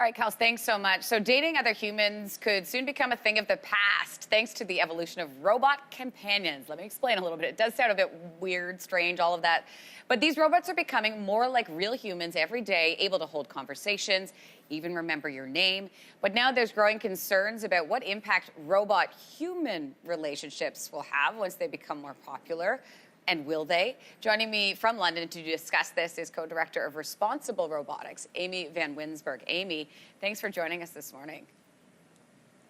All right, Kels, thanks so much. So dating other humans could soon become a thing of the past thanks to the evolution of robot companions. Let me explain a little bit. It does sound a bit weird, strange, all of that. But these robots are becoming more like real humans every day, able to hold conversations, even remember your name. But now there's growing concerns about what impact robot-human relationships will have once they become more popular. And will they? Joining me from London to discuss this is co-director of Responsible Robotics, Aimee van Winsberg. Aimee, thanks for joining us this morning.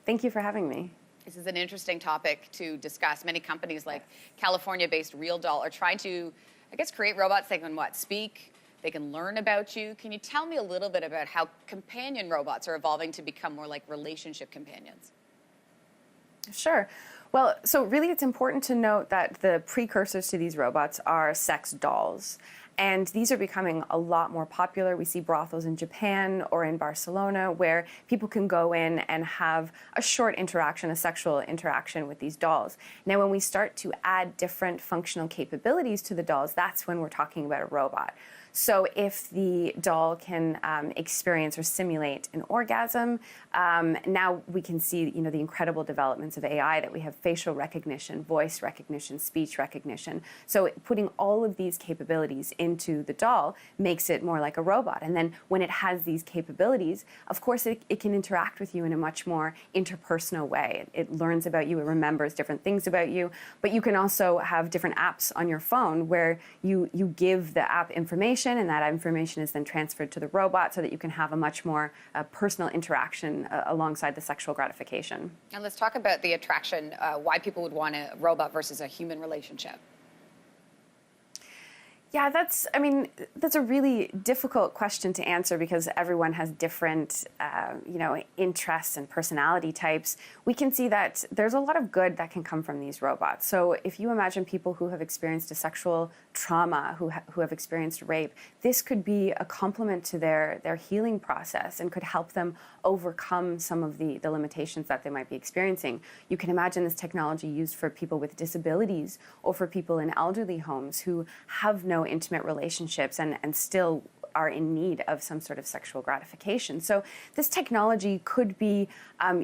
Thank you for having me. This is an interesting topic to discuss. Many companies like California-based RealDoll are trying to, I guess, create robots that can, speak, they can learn about you. Can you tell me a little bit about how companion robots are evolving to become more like relationship companions? Sure. Well, so really it's important to note that the precursors to these robots are sex dolls. And these are becoming a lot more popular. We see brothels in Japan or in Barcelona where people can go in and have a short interaction, a sexual interaction with these dolls. Now, when we start to add different functional capabilities to the dolls, that's when we're talking about a robot. So if the doll can experience or simulate an orgasm, now we can see, the incredible developments of AI that we have: facial recognition, voice recognition, speech recognition. So putting all of these capabilities into the doll makes it more like a robot. And then when it has these capabilities, of course, it can interact with you in a much more interpersonal way. It learns about you, it remembers different things about you, but you can also have different apps on your phone where you give the app information, and that information is then transferred to the robot so that you can have a much more personal interaction alongside the sexual gratification. And let's talk about the attraction, why people would want a robot versus a human relationship. Yeah, that's a really difficult question to answer because everyone has different, interests and personality types. We can see that there's a lot of good that can come from these robots. So if you imagine people who have experienced a sexual trauma, who have experienced rape, this could be a complement to their healing process and could help them overcome some of the limitations that they might be experiencing. You can imagine this technology used for people with disabilities or for people in elderly homes who have no intimate relationships and still are in need of some sort of sexual gratification. So this technology could be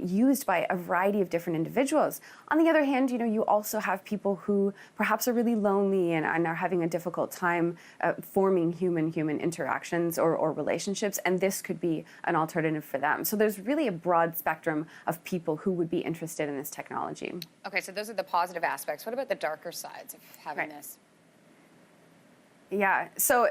used by a variety of different individuals. On the other hand, you also have people who perhaps are really lonely and are having a difficult time forming human-human interactions or relationships, and this could be an alternative for them. So there's really a broad spectrum of people who would be interested in this technology. Okay, so those are the positive aspects. What about the darker sides of having this? Yeah, so,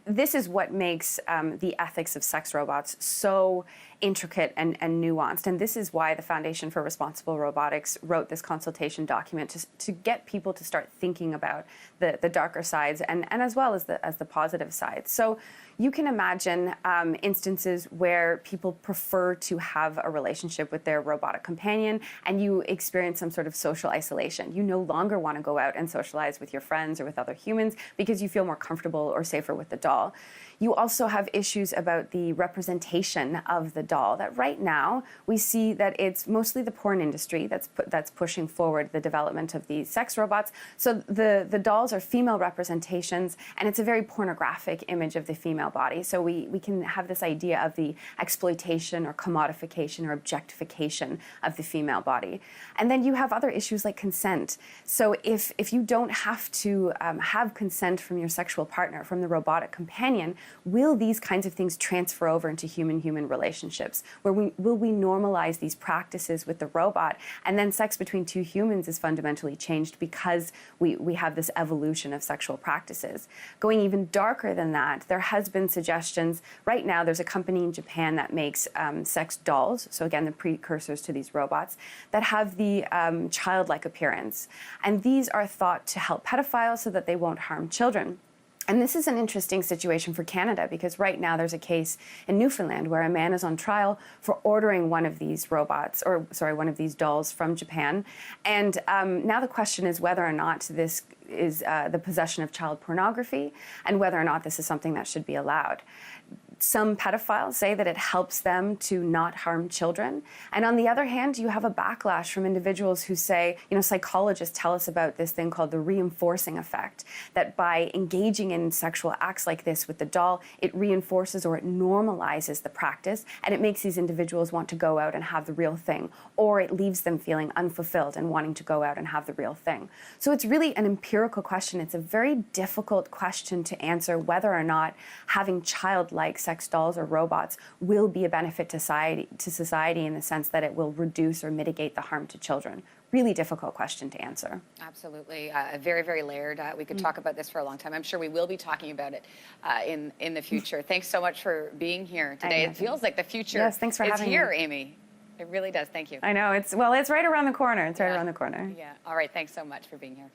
this is what makes the ethics of sex robots so intricate and nuanced. And this is why the Foundation for Responsible Robotics wrote this consultation document to get people to start thinking about the darker sides and as well as the positive sides. So you can imagine instances where people prefer to have a relationship with their robotic companion and you experience some sort of social isolation. You no longer want to go out and socialize with your friends or with other humans because you feel more comfortable or safer with the doll. You also have issues about the representation of the doll, that right now we see that it's mostly the porn industry that's pushing forward the development of these sex robots. So the dolls are female representations, and it's a very pornographic image of the female body. So we can have this idea of the exploitation or commodification or objectification of the female body. And then you have other issues like consent. So if you don't have to have consent from your sexual partner, from the robotic companion, will these kinds of things transfer over into human-human relationships? Will we normalize these practices with the robot, and then sex between two humans is fundamentally changed because we have this evolution of sexual practices? Going even darker than that, there has been suggestions. Right now, there's a company in Japan that makes sex dolls, so again, the precursors to these robots, that have the childlike appearance. And these are thought to help pedophiles so that they won't harm children. And this is an interesting situation for Canada because right now there's a case in Newfoundland where a man is on trial for ordering one of these one of these dolls from Japan. And now the question is whether or not this is the possession of child pornography and whether or not this is something that should be allowed. some pedophiles say that it helps them to not harm children. And on the other hand, you have a backlash from individuals who say, psychologists tell us about this thing called the reinforcing effect, that by engaging in sexual acts like this with the doll, it reinforces or it normalizes the practice, and it makes these individuals want to go out and have the real thing, or it leaves them feeling unfulfilled and wanting to go out and have the real thing. So it's really an empirical question. It's a very difficult question to answer whether or not having childlike sex dolls or robots will be a benefit to society in the sense that it will reduce or mitigate the harm to children. Really difficult question to answer. Absolutely. Very, very layered. We could talk about this for a long time. I'm sure we will be talking about it in the future. Thanks so much for being here today. It feels like the future thanks for is having here, me. Aimee. It really does. Thank you. I know. It's right around the corner. It's right around the corner. Yeah. All right. Thanks so much for being here.